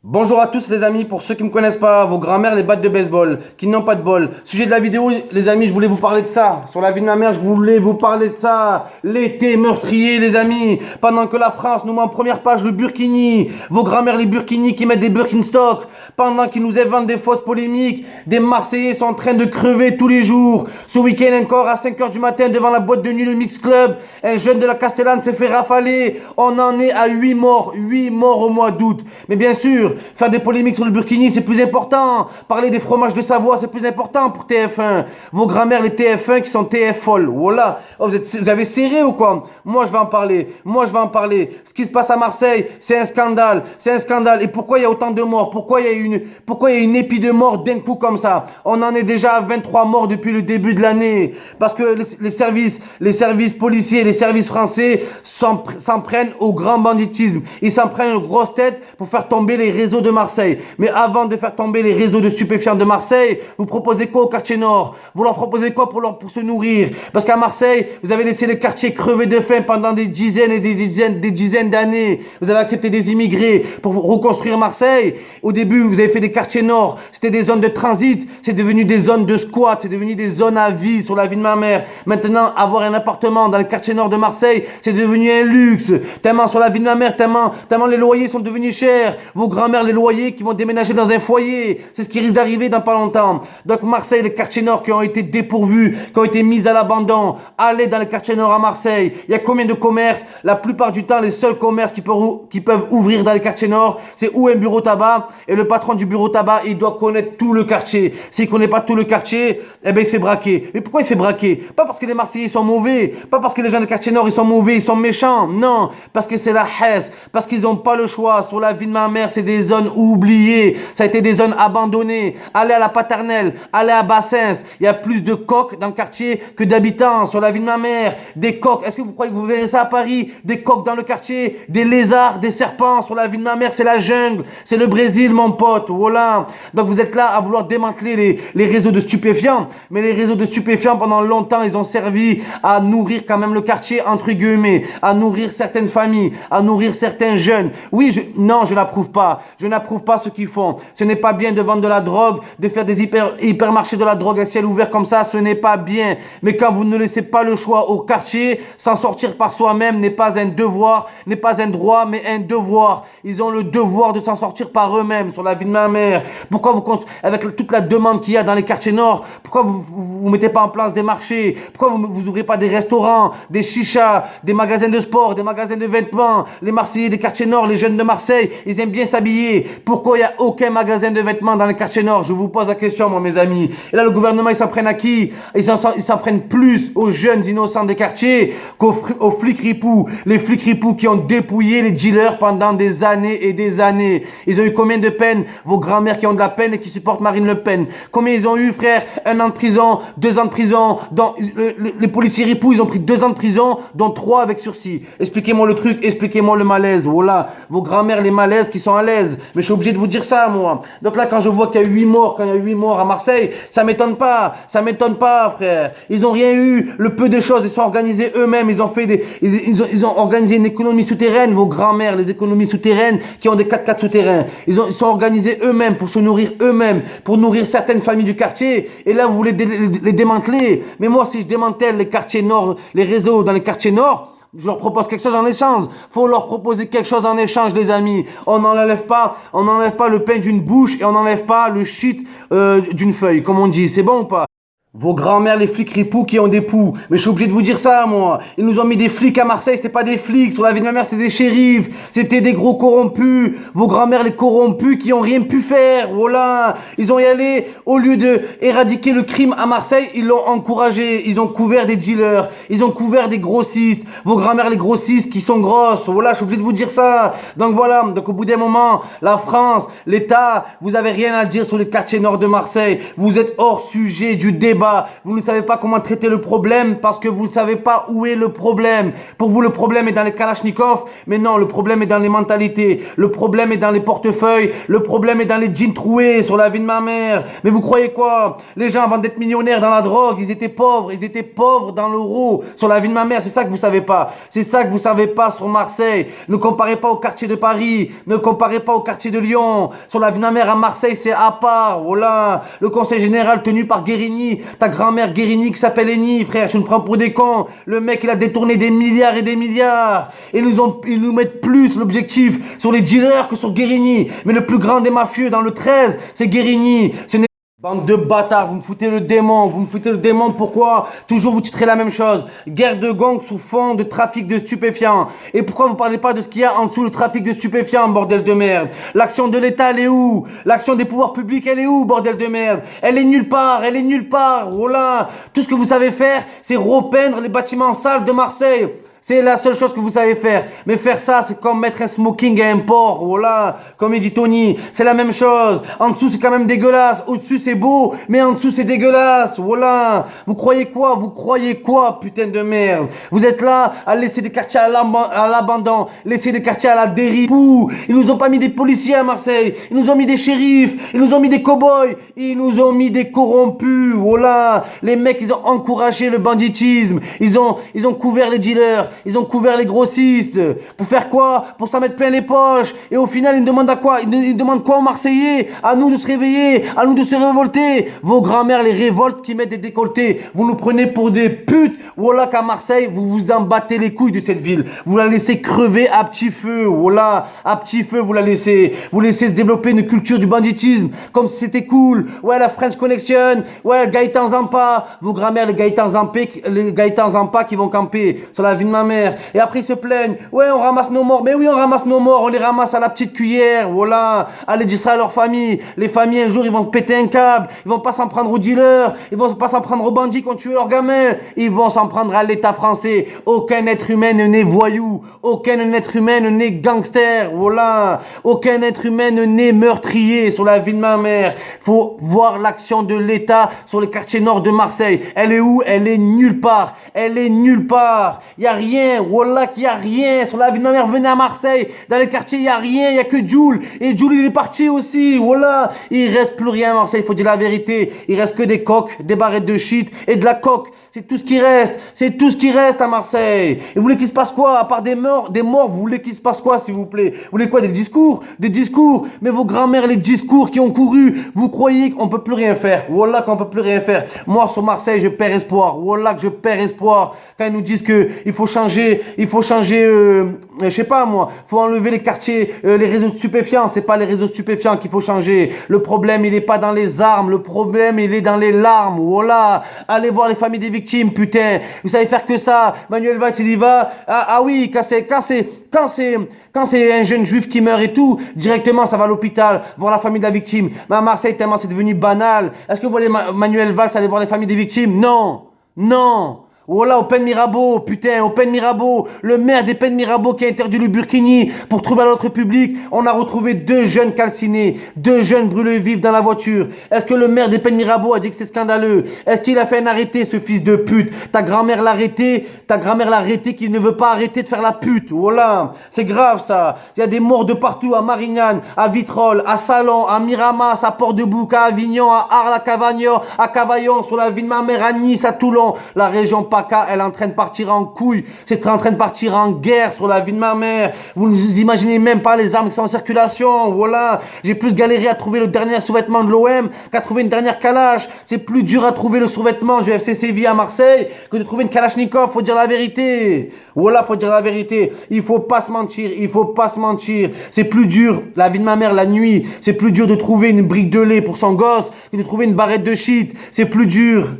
Bonjour à tous les amis, pour ceux qui ne me connaissent pas, vos grands-mères les battes de baseball, qui n'ont pas de bol. Sujet de la vidéo, les amis, je voulais vous parler de ça. Sur la vie de ma mère, je voulais vous parler de ça. L'été meurtrier les amis, pendant que la France nous met en première page le Burkini. Vos grands-mères les Burkini qui mettent des Birkenstock. Pendant qu'ils nous inventent des fausses polémiques, des Marseillais sont en train de crever tous les jours. Ce week-end encore à 5h du matin devant la boîte de nuit le Mix Club, un jeune de la Castellane s'est fait rafaler. On en est à 8 morts au mois d'août. Mais bien sûr, faire des polémiques sur le Burkini, c'est plus important. Parler des fromages de Savoie, c'est plus important pour TF1. Vos grands-mères, les TF1 qui sont TF folles. Voilà. Oh, vous avez serré ou quoi? Moi, je vais en parler. Ce qui se passe à Marseille, c'est un scandale. Et pourquoi il y a autant de morts? Pourquoi il y a une épi de morts d'un coup comme ça? On en est déjà à 23 morts depuis le début de l'année. Parce que les services policiers, les services français s'en prennent au grand banditisme. Ils s'en prennent aux grosses têtes pour faire tomber les réseaux de Marseille. Mais avant de faire tomber les réseaux de stupéfiants de Marseille, vous proposez quoi au quartier nord? Vous leur proposez quoi pour se nourrir? Parce qu'à Marseille, vous avez laissé les quartiers crever de faim pendant des dizaines et des dizaines d'années. Vous avez accepté des immigrés pour reconstruire Marseille. Au début, vous avez fait des quartiers nord. C'était des zones de transit. C'est devenu des zones de squat. C'est devenu des zones à vie sur la vie de ma mère. Maintenant, avoir un appartement dans le quartier nord de Marseille, c'est devenu un luxe. Tellement sur la vie de ma mère, tellement les loyers sont devenus chers. Vos grands-mères, les loyers qui vont déménager dans un foyer. C'est ce qui risque d'arriver dans pas longtemps. Donc Marseille, les quartiers nord qui ont été dépourvus, qui ont été mis à l'abandon. Allez dans les quartiers nord à Marseille. Il y a combien de commerces? La plupart du temps, les seuls commerces qui peuvent ouvrir dans les quartiers nord, c'est ou un bureau tabac. Et le patron du bureau tabac, il doit connaître tout le quartier. S'il connaît pas tout le quartier, eh ben il se fait braquer. Mais pourquoi il se fait braquer? Pas parce que les Marseillais sont mauvais, pas parce que les gens des quartiers nord ils sont mauvais, ils sont méchants. Non, parce que c'est la haine, parce qu'ils ont pas le choix. Sur la vie de ma mère, c'est des zones oubliées. Ça a été des zones abandonnées. Allez à la Paternelle, allez à Bassens. Il y a plus de coqs dans le quartier que d'habitants. Sur la vie de ma mère, des coqs. Est-ce que vous croyez que vous verrez ça à Paris? Des coqs dans le quartier, des lézards, des serpents. Sur la vie de ma mère, c'est la jungle. C'est le Brésil, mon pote. Voilà. Donc vous êtes là à vouloir démanteler les réseaux de stupéfiants. Mais les réseaux de stupéfiants, pendant longtemps, ils ont servi à nourrir quand même le quartier, entre guillemets, à nourrir certaines familles, à nourrir certains jeunes. Oui, je n'approuve pas. Je n'approuve pas ce qu'ils font. Ce n'est pas bien de vendre de la drogue, de faire des hypermarchés de la drogue à ciel ouvert comme ça, ce n'est pas bien. Mais quand vous ne laissez pas le choix au quartier, s'en sortir par soi-même n'est pas un devoir, n'est pas un droit, mais un devoir. Ils ont le devoir de s'en sortir par eux-mêmes. Sur la vie de ma mère, pourquoi avec toute la demande qu'il y a dans les quartiers nord, pourquoi vous mettez pas en place des marchés? Pourquoi vous ouvrez pas des restaurants, des chichas, des magasins de sport, des magasins de vêtements? Les Marseillais des quartiers nord, les jeunes de Marseille, ils aiment bien s'habiller. Pourquoi il n'y a aucun magasin de vêtements dans les quartiers nord? Je vous pose la question, moi, mes amis. Et là, le gouvernement, ils s'en prennent à qui? Ils s'en prennent plus aux jeunes innocents des quartiers qu'aux flics ripoux. Les flics ripoux qui ont dépouillé les dealers pendant des années et des années. Ils ont eu combien de peines? Vos grands-mères qui ont de la peine et qui supportent Marine Le Pen. Combien ils ont eu, frère? 1 an de prison, 2 ans de prison. Les policiers ripoux, ils ont pris 2 ans de prison, dont 3 avec sursis. Expliquez-moi le truc, expliquez-moi le malaise. Voilà, vos grands-mères, les malaises qui sont à l'aise. Mais je suis obligé de vous dire ça, moi. Donc là, quand je vois qu'il y a 8 morts, quand il y a 8 morts à Marseille, ça m'étonne pas, frère. Ils ont rien eu. Le peu de choses, ils sont organisés eux-mêmes. Ils ont organisé une économie souterraine, vos grands-mères, les économies souterraines qui ont des 4x4 souterrains. Ils sont organisés eux-mêmes pour se nourrir eux-mêmes, pour nourrir certaines familles du quartier. Et là, vous voulez les démanteler. Mais moi, si je démantèle les quartiers nord, les réseaux dans les quartiers nord, je leur propose quelque chose en échange. Faut leur proposer quelque chose en échange, les amis. On n'enlève pas le pain d'une bouche et on n'enlève pas le shit d'une feuille, comme on dit. C'est bon ou pas? Vos grands-mères, les flics ripoux qui ont des poux. Mais je suis obligé de vous dire ça, moi. Ils nous ont mis des flics à Marseille, c'était pas des flics. Sur la vie de ma mère, c'était des shérifs. C'était des gros corrompus. Vos grands-mères, les corrompus qui ont rien pu faire. Voilà. Ils ont y allé, au lieu de éradiquer le crime à Marseille, ils l'ont encouragé. Ils ont couvert des dealers. Ils ont couvert des grossistes. Vos grands-mères, les grossistes qui sont grosses. Voilà, je suis obligé de vous dire ça. Donc voilà. Donc au bout d'un moment, la France, l'État, vous avez rien à dire sur les quartiers nord de Marseille. Vous êtes hors sujet du débat. débat. Vous ne savez pas comment traiter le problème parce que vous ne savez pas où est le problème. Pour vous, le problème est dans les kalachnikovs, mais non, le problème est dans les mentalités. Le problème est dans les portefeuilles. Le problème est dans les jeans troués sur la vie de ma mère. Mais vous croyez quoi? Les gens, avant d'être millionnaires dans la drogue, ils étaient pauvres dans l'euro sur la vie de ma mère. C'est ça que vous savez pas. C'est ça que vous savez pas sur Marseille. Ne comparez pas au quartier de Paris. Ne comparez pas au quartier de Lyon. Sur la vie de ma mère à Marseille, c'est à part. Voilà. Le conseil général tenu par Guérini. Ta grand-mère Guérini qui s'appelle Eni, frère. Tu me prends pour des cons. Le mec, il a détourné des milliards et des milliards. Et ils nous mettent plus l'objectif sur les dealers que sur Guérini. Mais le plus grand des mafieux dans le 13, c'est Guérini. Bande de bâtards, vous me foutez le démon, pourquoi toujours vous titrez la même chose? Guerre de gangs sous fond de trafic de stupéfiants. Et pourquoi vous parlez pas de ce qu'il y a en dessous le trafic de stupéfiants, bordel de merde? L'action de l'État, elle est où? L'action des pouvoirs publics, elle est où, bordel de merde? Elle est nulle part, voilà. Tout ce que vous savez faire, c'est repeindre les bâtiments sales de Marseille. C'est la seule chose que vous savez faire. Mais faire ça, c'est comme mettre un smoking à un porc. Voilà. Comme il dit Tony. C'est la même chose. En dessous, c'est quand même dégueulasse. Au-dessus, c'est beau. Mais en dessous, c'est dégueulasse. Voilà. Vous croyez quoi, putain de merde? Vous êtes là à laisser des quartiers à l'abandon. Laisser des quartiers à la dérive. Ils nous ont pas mis des policiers à Marseille. Ils nous ont mis des shérifs. Ils nous ont mis des cow-boys. Ils nous ont mis des corrompus. Voilà. Les mecs, ils ont encouragé le banditisme. Ils ont couvert les dealers. Ils ont couvert les grossistes. Pour faire quoi? Pour s'en mettre plein les poches. Et au final, ils demandent à quoi? Ils demandent quoi aux Marseillais? À nous de se réveiller, à nous de se révolter. Vos grand-mères les révoltent qui mettent des décolletés. Vous nous prenez pour des putes. Voilà qu'à Marseille, vous vous en battez les couilles de cette ville. Vous la laissez crever à petit feu. Voilà, à petit feu, vous la laissez. Vous laissez se développer une culture du banditisme. Comme si c'était cool. Ouais, la French Connection. Ouais, Gaëtan Zampa. Vos grand-mères, les Gaëtan Zampa qui vont camper sur la ville de ma mère. Et après ils se plaignent. Ouais, on ramasse nos morts. Mais oui, on ramasse nos morts. On les ramasse à la petite cuillère. Voilà. Allez dire ça à leur famille. Les familles un jour ils vont péter un câble. Ils vont pas s'en prendre aux dealers. Ils vont pas s'en prendre aux bandits qui ont tué leurs gamins. Ils vont s'en prendre à l'État français. Aucun être humain n'est voyou. Aucun être humain n'est gangster. Voilà. Aucun être humain n'est meurtrier sur la vie de ma mère. Faut voir l'action de l'État sur les quartiers nord de Marseille. Elle est où? Elle est nulle part. Elle est nulle part. Y a rien. Wallah qu'il y a rien. Sur la vie de ma mère, venez à Marseille. Dans les quartiers, y a rien. Y a que Jules. Et Jules, il est parti aussi. Wallah. Il reste plus rien à Marseille. Il faut dire la vérité. Il reste que des coques, des barrettes de shit et de la coque. C'est tout ce qui reste. C'est tout ce qui reste à Marseille. Et vous voulez qu'il se passe quoi? À part des morts, vous voulez qu'il se passe quoi, s'il vous plaît? Vous voulez quoi? Des discours? Des discours. Mais vos grands-mères, les discours qui ont couru, vous croyez qu'on peut plus rien faire? Wallah qu'on peut plus rien faire. Moi, sur Marseille, je perds espoir. Wallah que je perds espoir. Quand ils nous disent que il faut changer, je sais pas moi, faut enlever les quartiers, les réseaux stupéfiants. C'est pas les réseaux stupéfiants qu'il faut changer. Le problème, il est pas dans les armes. Le problème, il est dans les larmes. Wallah. Allez voir les familles des victimes. Putain, vous savez faire que ça. Manuel Valls, il y va. Ah oui, quand c'est un jeune juif qui meurt et tout, directement ça va à l'hôpital, voir la famille de la victime. Mais à Marseille, tellement c'est devenu banal. Est-ce que vous voulez Manuel Valls aller voir les familles des victimes? Non, non. Voilà, au Pen Mirabeau, putain, au Pen Mirabeau, le maire des Pen Mirabeau qui a interdit le burkini pour troubler l'ordre public. On a retrouvé 2 jeunes calcinés, 2 jeunes brûlés vifs dans la voiture. Est-ce que le maire des Pen Mirabeau a dit que c'était scandaleux? Est-ce qu'il a fait un arrêté, ce fils de pute? Ta grand-mère l'a arrêté qu'il ne veut pas arrêter de faire la pute. Voilà, c'est grave ça. Il y a des morts de partout, à Marignane, à Vitrolles, à Salon, à Miramas, à Port-de-Bouc, à Avignon, à Arles, à Cavaillon, sur la ville de ma mère, à Nice, à Toulon, la région PACA, elle est en train de partir en couille. C'est en train de partir en guerre sur la vie de ma mère. Vous ne vous imaginez même pas les armes qui sont en circulation. Voilà. J'ai plus galéré à trouver le dernier sous-vêtement de l'OM qu'à trouver une dernière calache. C'est plus dur à trouver le sous-vêtement du FC Séville à Marseille que de trouver une Kalachnikov. Faut dire la vérité. Voilà, faut dire la vérité. Il faut pas se mentir. C'est plus dur, la vie de ma mère la nuit. C'est plus dur de trouver une brique de lait pour son gosse que de trouver une barrette de shit. C'est plus dur.